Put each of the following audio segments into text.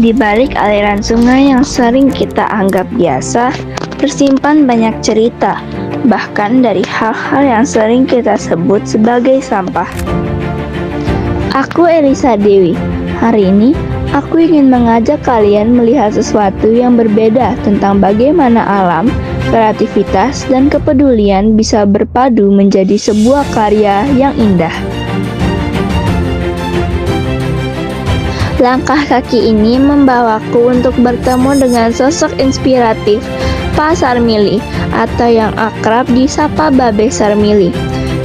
Di balik aliran sungai yang sering kita anggap biasa, tersimpan banyak cerita, bahkan dari hal-hal yang sering kita sebut sebagai sampah. Aku Elisa Dewi. Hari ini, aku ingin mengajak kalian melihat sesuatu yang berbeda tentang bagaimana alam, kreativitas, dan kepedulian bisa berpadu menjadi sebuah karya yang indah. Langkah kaki ini membawaku untuk bertemu dengan sosok inspiratif Pak Sarmili atau yang akrab disapa Babe Sarmili.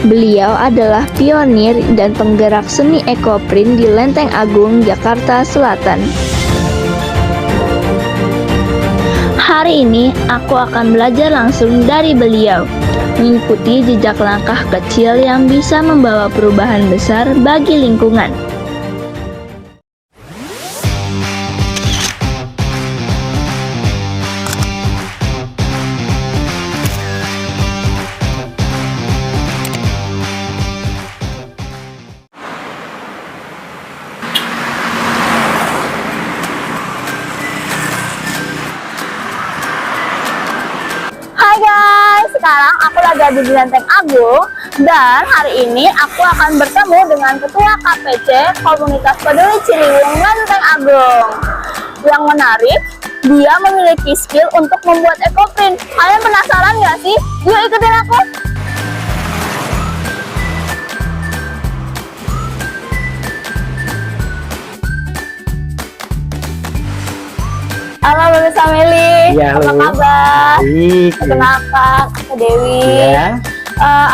Beliau adalah pionir dan penggerak seni ekoprint di Lenteng Agung, Jakarta Selatan. Hari ini aku akan belajar langsung dari beliau, mengikuti jejak langkah kecil yang bisa membawa perubahan besar bagi lingkungan. Hai guys, sekarang aku lagi ada di Lenteng Agung dan hari ini aku akan bertemu dengan Ketua KPC Komunitas Peduli Ciliwung Lenteng Agung. Yang menarik, dia memiliki skill untuk membuat ekoprint. Kalian penasaran nggak sih? Yuk ikutin aku. Halo Babe Sarmili, Ya, apa halo. kabar? Baik. Perkenalkan, aku Dewi. Ya,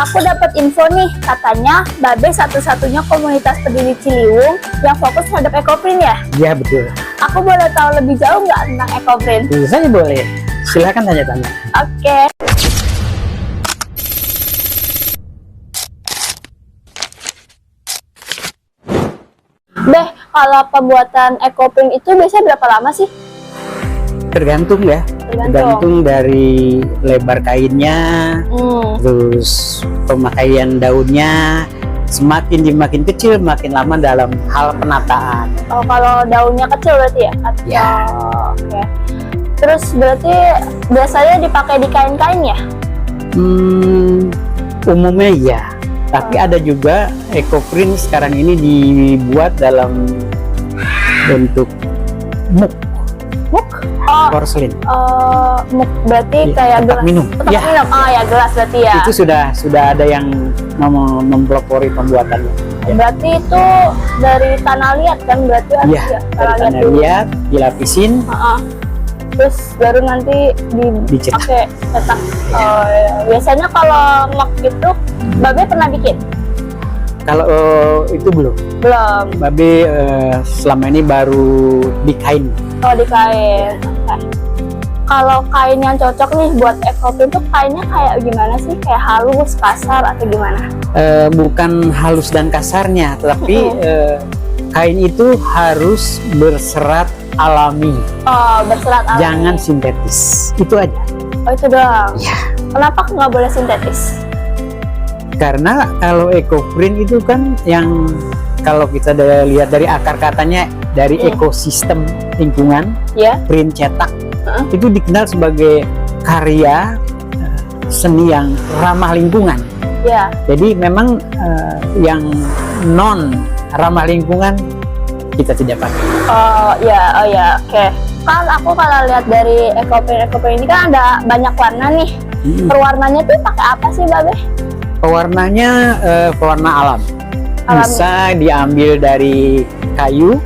Aku dapat info nih, katanya Babe satu-satunya komunitas peduli Ciliwung yang fokus terhadap ekoprint ya? ya betul. Aku boleh tahu lebih jauh nggak tentang ekoprint? Tentu saja boleh. Silakan tanya-tanya. Oke. Beh, kalau pembuatan ekoprint itu biasanya berapa lama sih? Tergantung ya. Tergantung dari lebar kainnya, terus pemakaian daunnya. Semakin kecil, makin lama dalam hal penataan. Oh, kalau daunnya kecil berarti ya? Atau... Ya. Oke. Terus berarti biasanya dipakai di kain-kain ya? Umumnya ya. Tapi ada juga ekoprint sekarang ini dibuat dalam bentuk mug, Oh, porselin. mug berarti Ya, kayak tempat gelas. minum. Tempat Ya. minum. Oh ya, gelas berarti ya. Itu sudah ada yang mempelopori pembuatannya. Ya. Berarti itu dari tanah liat kan berarti ada Iya, ya, dari tanah dulu. liat dilapisin, Terus baru nanti Dicetak. pakai cetak. Oh, iya. Biasanya kalau mug itu Babe pernah bikin? kalau itu belum. Belum. Babe selama ini baru di kain. Oh, di kain. Oke. Kalau kain yang cocok nih buat ekoprint tuh kainnya kayak gimana sih? Kayak halus, kasar atau gimana? Bukan halus dan kasarnya, tetapi kain itu harus berserat alami, Oh, berserat alami. jangan sintetis. Itu aja. Oh, itu doang. Ya. Kenapa nggak boleh sintetis? Karena kalau ekoprint itu kan yang kalau kita lihat dari akar katanya dari ekosistem lingkungan, Ya. print cetak itu dikenal sebagai karya seni yang ramah lingkungan. Ya. Jadi memang yang non ramah lingkungan kita tidak pakai. Oh ya, oke. Kan aku kalau lihat dari ekoprint ini kan ada banyak warna nih. Perwarnanya tuh pakai apa sih, Babe? Pewarnanya pewarna alam. Alami. Bisa diambil dari kayu,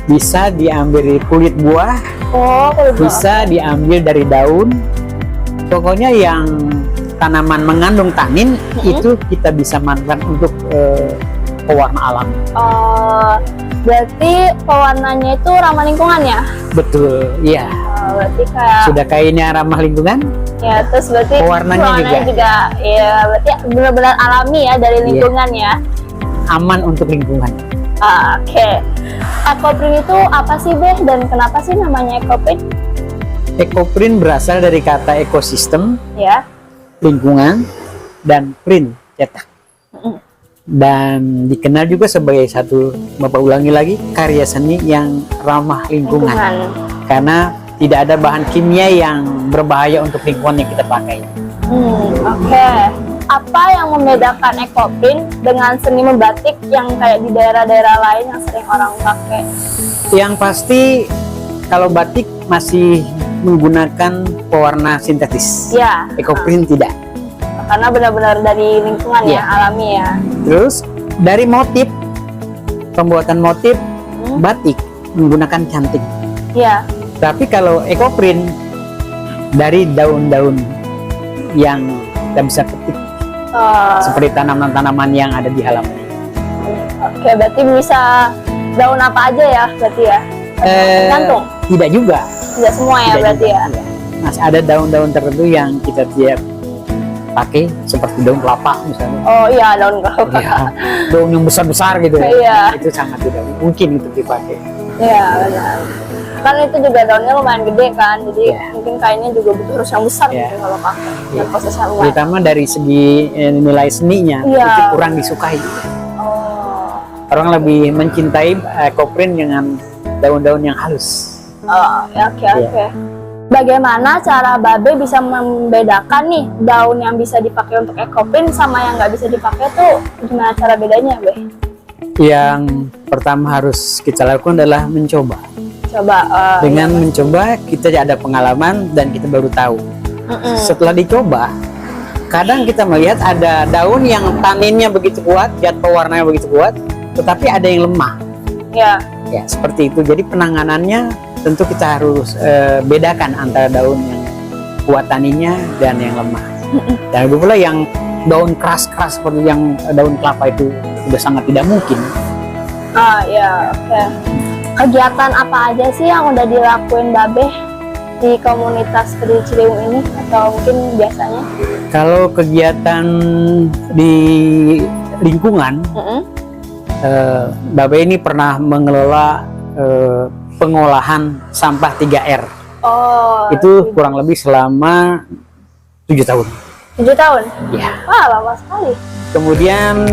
bisa diambil dari kulit buah, Oh, kulit buah. bisa diambil dari daun. Pokoknya yang tanaman mengandung tanin itu kita bisa manfaatkan untuk pewarna alam. Oh, berarti pewarnanya itu ramah lingkungan ya? Betul, iya. Oh, berarti kayak Sudah kainnya ramah lingkungan, ya, terus berarti pewarnanya juga. ya berarti benar-benar alami ya dari lingkungan ya. aman untuk lingkungan. Oke. Ekoprint itu apa sih, Beh? Dan kenapa sih namanya ekoprint? Ekoprint berasal dari kata ekosistem, Ya. lingkungan, dan print, cetak. dan dikenal juga sebagai satu, Bapak ulangi lagi, karya seni yang ramah lingkungan. Karena tidak ada bahan kimia yang berbahaya untuk lingkungan yang kita pakai. Oke. Apa yang membedakan ekoprint dengan seni membatik yang kayak di daerah-daerah lain yang sering orang pakai? Yang pasti kalau batik masih menggunakan pewarna sintetis. Ya. Ekoprint tidak. Karena benar-benar dari lingkungan ya, alami ya. Terus dari motif, pembuatan motif batik menggunakan canting. Iya. Tapi kalau ekoprint dari daun-daun yang kita bisa petik, seperti tanaman-tanaman yang ada di halaman. Oke, berarti bisa daun apa aja ya, berarti ya? Gantung? Tidak juga. Tidak semua ya, Tidak berarti juga. ya? Masih ada daun-daun tertentu yang kita tidak pakai, seperti daun kelapa misalnya. Oh iya, daun kelapa. Ya, daun yang besar-besar gitu ya. Iya. Itu sangat tidak mungkin untuk dipakai. Iya, benar. Kan itu juga daunnya lumayan gede kan, jadi mungkin kainnya juga harus yang besar gitu kalau pakai. Dan prosesnya lumayan. Terutama dari segi nilai seninya itu kurang disukai. Oh. Orang lebih mencintai ekoprint dengan daun-daun yang halus. Oh, ya, oke. Bagaimana cara Babe bisa membedakan nih daun yang bisa dipakai untuk ekoprint sama yang nggak bisa dipakai tuh gimana cara bedanya, Be? Yang pertama harus kita lakukan adalah mencoba. Coba. Dengan mencoba kita ada pengalaman dan kita baru tahu. Setelah dicoba, kadang kita melihat ada daun yang taninnya begitu kuat, zat pewarnanya begitu kuat, tetapi ada yang lemah. Ya. Ya seperti itu. Jadi penanganannya tentu kita harus bedakan antara daun yang kuat taninnya dan yang lemah. Dan itu pula yang daun keras-keras seperti yang daun kelapa itu sudah sangat tidak mungkin. Ya, oke. Kegiatan apa aja sih yang udah dilakuin Babe di komunitas Peduli Ciliwung ini atau mungkin biasanya? Kalau kegiatan di lingkungan, Babe ini pernah mengelola pengolahan sampah 3R. Oh. Itu kurang lebih selama 7 tahun. 7 tahun? Ya. Wah, lama sekali. Kemudian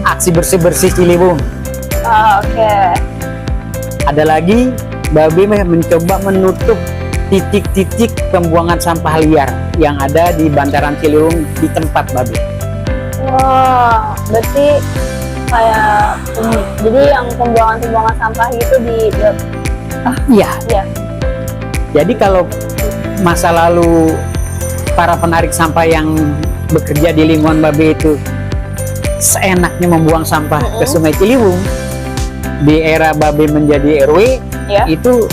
aksi bersih-bersih Ciliwung. Oke. Ada lagi, Babe mencoba menutup titik-titik pembuangan sampah liar yang ada di bantaran Ciliwung di tempat Babe. Wah, berarti kayak jadi yang pembuangan sampah gitu di Iya. Iya. Jadi kalau masa lalu para penarik sampah yang bekerja di lingkungan Babe itu seenaknya membuang sampah ke Sungai Ciliwung, di era Babe menjadi RW itu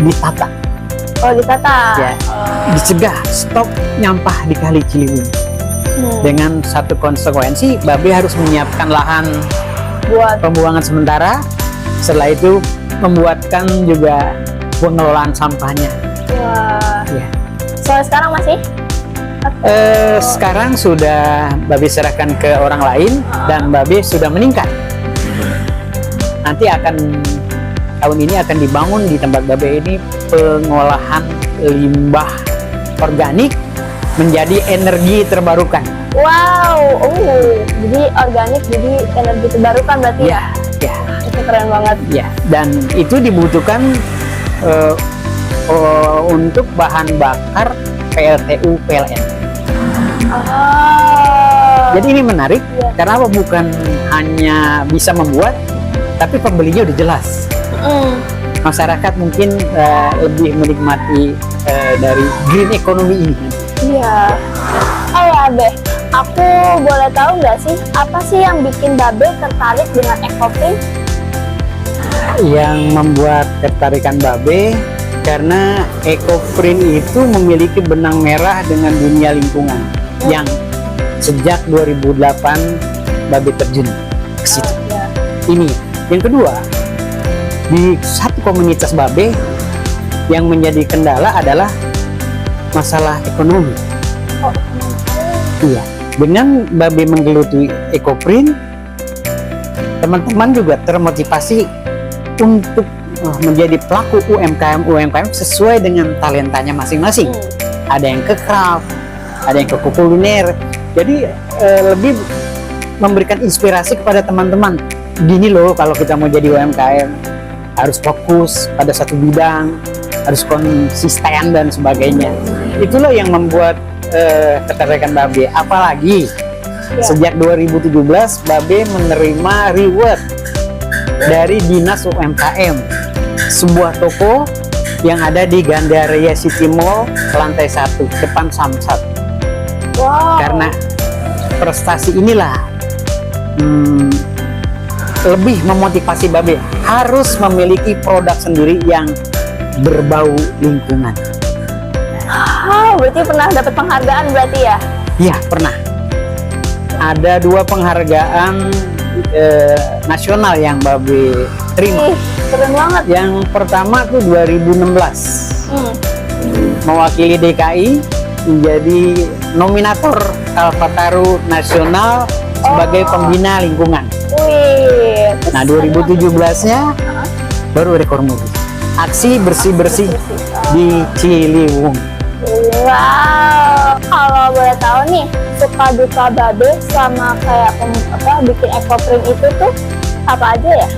ditata. Oh, ditata. Ya. Dicegah stop nyampah di Kali Ciliwung. Dengan satu konsekuensi, Babe harus menyiapkan lahan buat pembuangan sementara. Setelah itu membuatkan juga pengelolaan sampahnya. Wah. Ya. Soalnya sekarang masih? Sekarang sudah Babe serahkan ke orang lain dan Babe sudah meningkat. Nanti tahun ini akan dibangun di tempat Babe ini pengolahan limbah organik menjadi energi terbarukan. Wow, jadi organik jadi energi terbarukan berarti ya? Ya. Itu keren banget. Ya, dan itu dibutuhkan untuk bahan bakar PLTU PLN. Jadi ini menarik karena bukan hanya bisa membuat, tapi pembelinya udah jelas. Masyarakat mungkin lebih menikmati dari green economy ini. Iya. Ya Be, aku boleh tahu nggak sih apa sih yang bikin Babe tertarik dengan ekoprint? Yang membuat ketertarikan Babe karena ekoprint itu memiliki benang merah dengan dunia lingkungan yang sejak 2008 Babe terjun ke situ. Ini. Yang kedua, di satu komunitas Babe yang menjadi kendala adalah masalah ekonomi. Iya, dengan Babe menggeluti ekoprint, teman-teman juga termotivasi untuk menjadi pelaku UMKM sesuai dengan talentanya masing-masing. Ada yang ke craft, ada yang ke kuliner. Jadi lebih memberikan inspirasi kepada teman-teman. Gini loh, kalau kita mau jadi UMKM harus fokus pada satu bidang, harus konsisten dan sebagainya. Itulah yang membuat ketertarikan Babe. Apalagi sejak 2017 Babe menerima reward dari Dinas UMKM, sebuah toko yang ada di Gandaria City Mall lantai 1 depan Samsat. Wow. Karena prestasi inilah lebih memotivasi Babe harus memiliki produk sendiri yang berbau lingkungan. Berarti pernah dapat penghargaan berarti ya? Iya, pernah. Ada 2 penghargaan nasional yang Babe terima. Keren banget. Yang pertama tuh 2016 mewakili DKI menjadi nominator Kalpataru Nasional sebagai pembina lingkungan. Wih. Nah, 2017-nya baru rekor muri. Aksi bersih-bersih di Ciliwung. Wow. Kalau boleh tahu nih, suka duka Babe sama kayak bikin ekoprint itu tuh apa aja ya?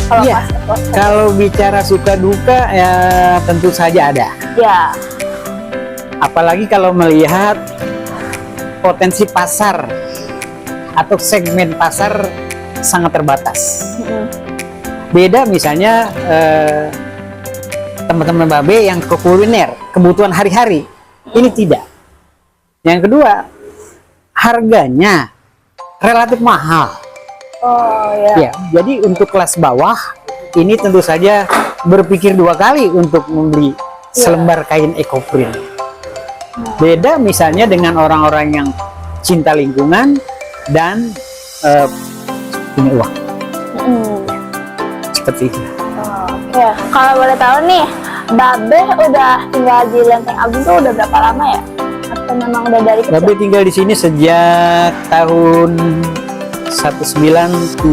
Kalau Iya. pas ekoprint. Kalau bicara suka duka ya tentu saja ada. Ya. Apalagi kalau melihat potensi pasar atau segmen pasar sangat terbatas. Beda misalnya teman-teman Babe yang ke kuliner, kebutuhan hari-hari. Ini tidak. Yang kedua, harganya relatif mahal. Oh ya. Ya, jadi untuk kelas bawah ini tentu saja berpikir 2 kali untuk membeli selembar kain ekoprint. Beda misalnya dengan orang-orang yang cinta lingkungan dan punya uang. Seperti itu. Oke. Kalau boleh tahu nih, Babe udah tinggal di Lenteng Agung tuh udah berapa lama ya? Atau memang udah dari kecil? Babe tinggal di sini sejak tahun 1978.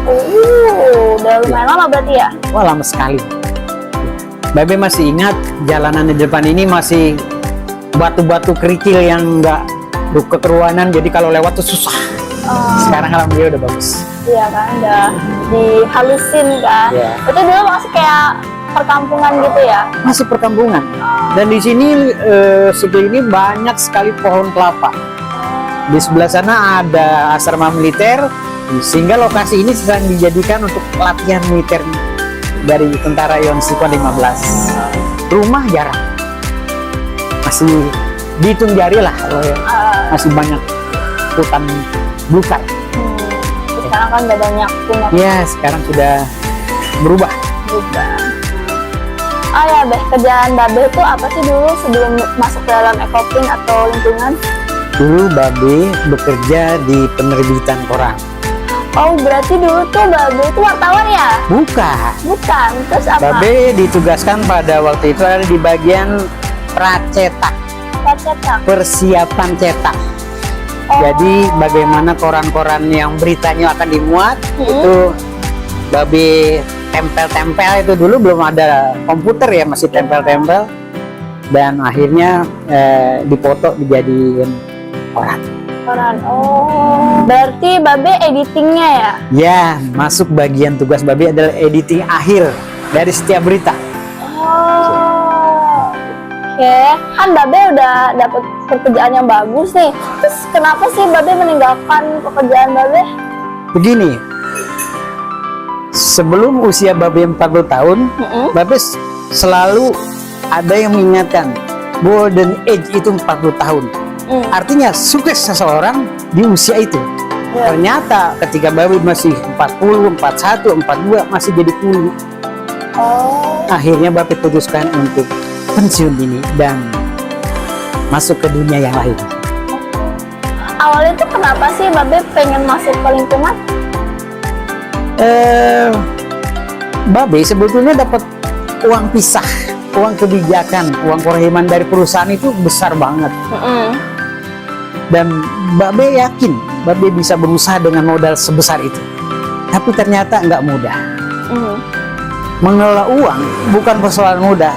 Udah lumayan lama berarti ya? Wah, lama sekali. Babe masih ingat jalanan di depan ini masih batu-batu kerikil yang nggak berkeruanan, jadi kalau lewat tuh susah. Sekarang alhamdulillah udah bagus. Iya kan, udah dihalusin kan. Iya. Itu dulu masih kayak perkampungan gitu ya? Masih perkampungan. Dan di sini segini banyak sekali pohon kelapa. Di sebelah sana ada asrama militer, sehingga lokasi ini sedang dijadikan untuk latihan militer dari tentara Yonsikon 15. Rumah jarang, masih dihitung jari lah, masih banyak hutan belukar. Sekarang kan udah banyak punya Ya, sekarang sudah berubah. juga. Oh ya, kerjaan Babe itu apa sih dulu sebelum masuk ke dalam ekoprint atau lingkungan? Dulu Babe bekerja di penerbitan koran. Oh, berarti dulu tuh Babe itu wartawan ya? Bukan. Bukan, terus apa? Babe ditugaskan pada waktu itu ada di bagian pracetak, Cetak. persiapan cetak. Oh. Jadi bagaimana koran-koran yang beritanya akan dimuat itu Babe tempel-tempel. Itu dulu belum ada komputer ya, masih tempel-tempel, dan akhirnya dipoto dijadiin koran. Koran. Oh, berarti Babe editingnya ya? Ya, masuk bagian tugas Babe adalah editing akhir dari setiap berita. Oh, oke. Kan Babe udah dapet pekerjaan yang bagus nih. Terus kenapa sih Babe meninggalkan pekerjaan Babe? Begini, sebelum usia Babe 40 tahun, Babe selalu ada yang mengingatkan golden age itu 40 tahun. Artinya sukses seseorang di usia itu. Ya. Ternyata ketika Babe masih 40, 41, 42 masih jadi kuli. Oh, Akhirnya Babe putuskan untuk pensiun dini dan masuk ke dunia yang lain. awalnya tuh kenapa sih Babe pengen masuk ke lingkungan? Babe sebetulnya dapat uang pisah, uang kebijakan, uang kerehiman dari perusahaan itu besar banget. Dan Babe yakin Babe bisa berusaha dengan modal sebesar itu. Tapi ternyata nggak mudah. Mengelola uang bukan persoalan mudah.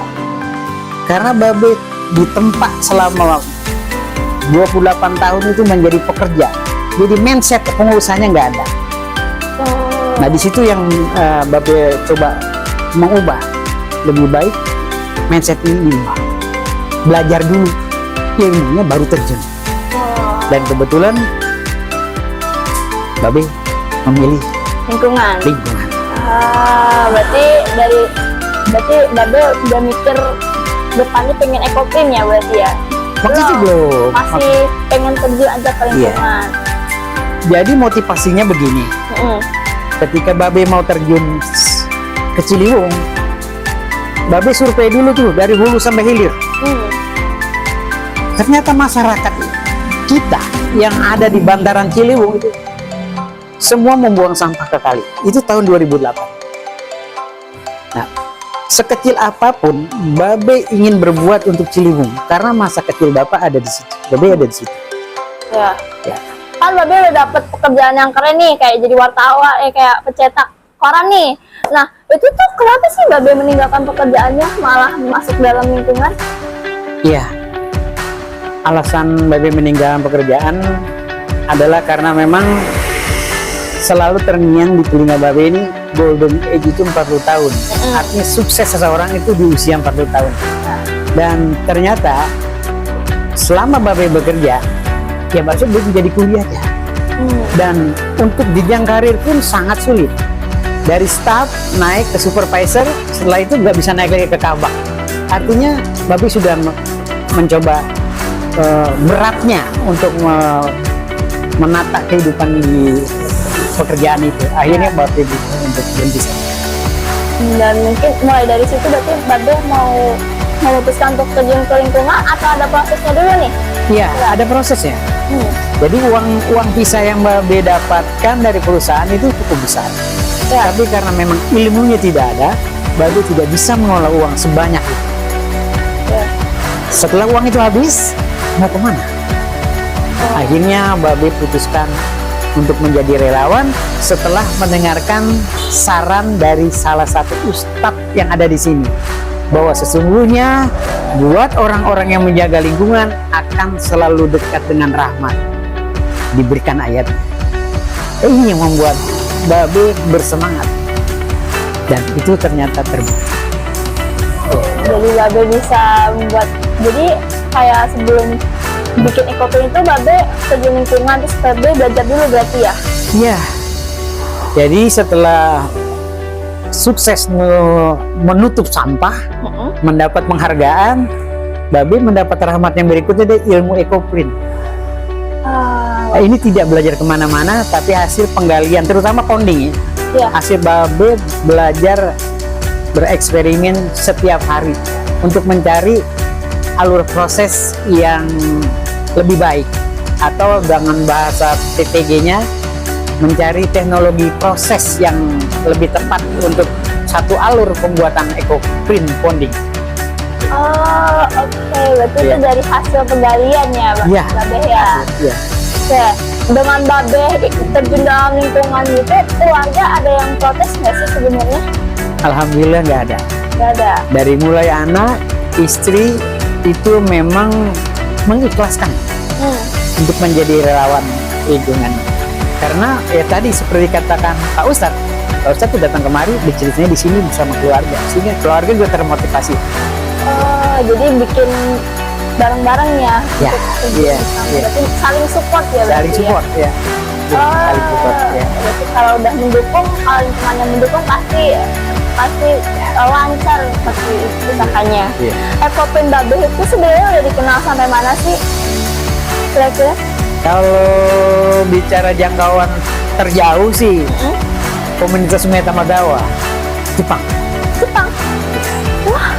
Karena Babe ditempa selama 28 tahun itu menjadi pekerja. Jadi mindset pengurusanya nggak ada. Nah di situ yang Babe coba mengubah lebih baik mindset ini diubah. Belajar dulu, ilmunya baru terjun. Dan kebetulan Babe memilih Lingkungan. lingkungan. Berarti Babe udah mikir depannya pengen ekoprim ya berarti ya? Waktu itu belum. Masih pengen terjun aja ke lingkungan. Jadi motivasinya begini. Ketika Babe mau terjun ke Ciliwung, Babe survei dulu tuh dari hulu sampai hilir. Ternyata masyarakat kita yang ada di bantaran Ciliwung itu semua membuang sampah ke kali. Itu tahun 2008. Nah, sekecil apapun Babe ingin berbuat untuk Ciliwung karena masa kecil Bapak ada di situ. Babe ada di situ. Ya. Ya. Kan Babe udah dapet pekerjaan yang keren nih, kayak jadi wartawan, kayak pencetak koran nih. Nah, itu tuh kenapa sih Babe meninggalkan pekerjaannya malah masuk dalam lingkungan? Iya. Alasan Babe meninggalkan pekerjaan adalah karena memang selalu terngiang di telinga Babe ini golden age itu 40 tahun. Artinya sukses seseorang itu di usia 40 tahun. Dan ternyata selama Babe bekerja, ya maksud belum jadi kuliah aja. Dan untuk jenjang karir pun sangat sulit. Dari staff naik ke supervisor, setelah itu nggak bisa naik lagi ke kabak. Artinya Babe sudah mencoba beratnya untuk menata kehidupan di pekerjaan itu. Akhirnya Babe bisa untuk berhenti. Dan mungkin mulai dari situ berarti Babe mau memutuskan untuk terjun ke lingkungan atau ada prosesnya dulu nih? Iya, ada prosesnya. Jadi uang visa yang Babe dapatkan dari perusahaan itu cukup besar. Ya. Tapi karena memang ilmunya tidak ada, Babe tidak bisa mengelola uang sebanyak itu. Ya. Setelah uang itu habis, mau kemana? Akhirnya Babe putuskan untuk menjadi relawan setelah mendengarkan saran dari salah satu ustadz yang ada di sini, bahwa sesungguhnya buat orang-orang yang menjaga lingkungan akan selalu dekat dengan rahmat. Diberikan ayat. Ini yang membuat Babe bersemangat, dan itu ternyata terbukti. Jadi Babe bisa membuat, jadi kayak sebelum bikin ekoprim itu Babe terjun lingkungan, terus Babe belajar dulu berarti ya? Iya. Jadi setelah sukses menutup sampah, mendapat penghargaan, Babe mendapat rahmat yang berikutnya dari ilmu ekoprim. Nah, ini tidak belajar kemana-mana, tapi hasil penggalian, terutama pounding ya. Hasil Babe belajar bereksperimen setiap hari untuk mencari alur proses yang lebih baik, atau dengan bahasa TTG-nya mencari teknologi proses yang lebih tepat untuk satu alur pembuatan ekoprim pounding. Oke. Berarti itu dari hasil penggalian ya, Babe ya? Iya. Oke. Dengan Babe terjun dalam lingkungan itu, keluarga ada yang protes nggak sih sebenarnya? Alhamdulillah nggak ada. Nggak ada. Dari mulai anak, istri itu memang mengikhlaskan untuk menjadi relawan lingkungan. Karena ya tadi seperti katakan Pak Ustadz tuh datang kemari, berceritanya di sini bersama keluarga, sehingga keluarga juga termotivasi. Jadi bikin bareng-bareng ya? Ya, iya. Berarti saling support ya? Saling support ya. Saling support ya. Berarti kalau udah mendukung, kalau lingkungannya mendukung pasti lancar pasti usahanya. Ekoprim Babe itu sebenarnya udah dikenal sampai mana sih? Kira-kira? Kalau bicara jangkauan terjauh sih, komunitas Sungai Tamagawa, Jepang. Wah,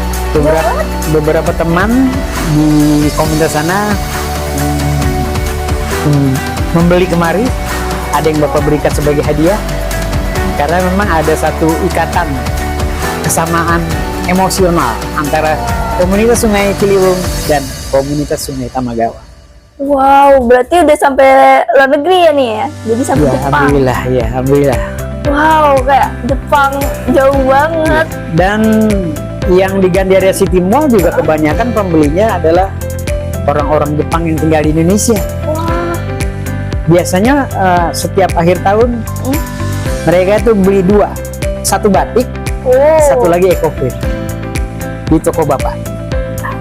Beberapa teman di komunitas sana membeli kemari, ada yang Bapak berikan sebagai hadiah, karena memang ada satu ikatan kesamaan emosional antara komunitas Sungai Ciliwung dan komunitas Sungai Tamagawa. wow, berarti udah sampai luar negeri ya nih ya? Jadi sampai Jepang. Alhamdulillah, ya, alhamdulillah. Wow, kayak Jepang jauh banget. Dan yang di Gandaria City Mall juga kebanyakan pembelinya adalah orang-orang Jepang yang tinggal di Indonesia. Wah. Biasanya setiap akhir tahun mereka itu beli dua, satu batik, satu lagi ekoprint di toko bapak.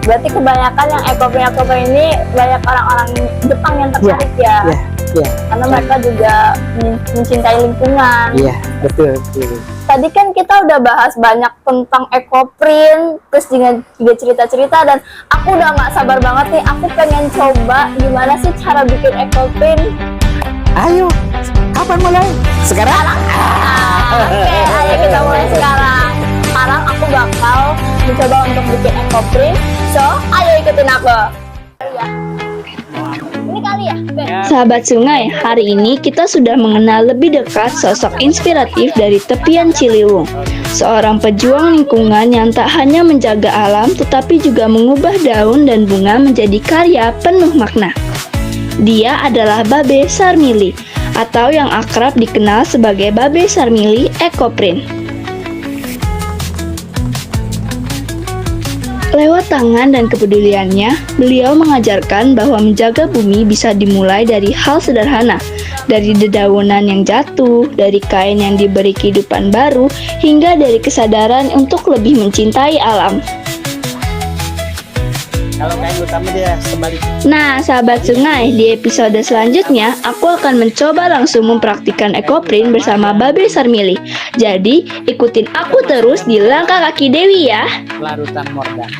Berarti kebanyakan yang ekoprint ini banyak orang-orang Jepang yang tertarik ya. Iya. Karena mereka juga mencintai lingkungan. Iya, betul. Tadi kan kita udah bahas banyak tentang ekoprint, terus juga cerita-cerita, dan aku udah nggak sabar banget nih. Aku pengen coba gimana sih cara bikin ekoprint. Ayo, kapan mulai? Sekarang? Oke, ayo kita mulai sekarang. Sekarang aku bakal mencoba untuk bikin ekoprint. So, ayo ikutin aku. Ya. Ini kali ya, Ben? Sahabat sungai, hari ini kita sudah mengenal lebih dekat sosok inspiratif dari tepian Ciliwung. Seorang pejuang lingkungan yang tak hanya menjaga alam tetapi juga mengubah daun dan bunga menjadi karya penuh makna. Dia adalah Babe Sarmili, atau yang akrab dikenal sebagai Babe Sarmili Ekoprint. Lewat tangan dan kepeduliannya, beliau mengajarkan bahwa menjaga bumi bisa dimulai dari hal sederhana, dari dedaunan yang jatuh, dari kain yang diberi kehidupan baru, hingga dari kesadaran untuk lebih mencintai alam. Kalau kain utama dia sebalik. Nah, sahabat sungai, di episode selanjutnya aku akan mencoba langsung mempraktikkan ekoprint bersama Babe Sarmili. Jadi, ikutin aku terus di Langkah Kaki Dewi ya. Larutan Mordan.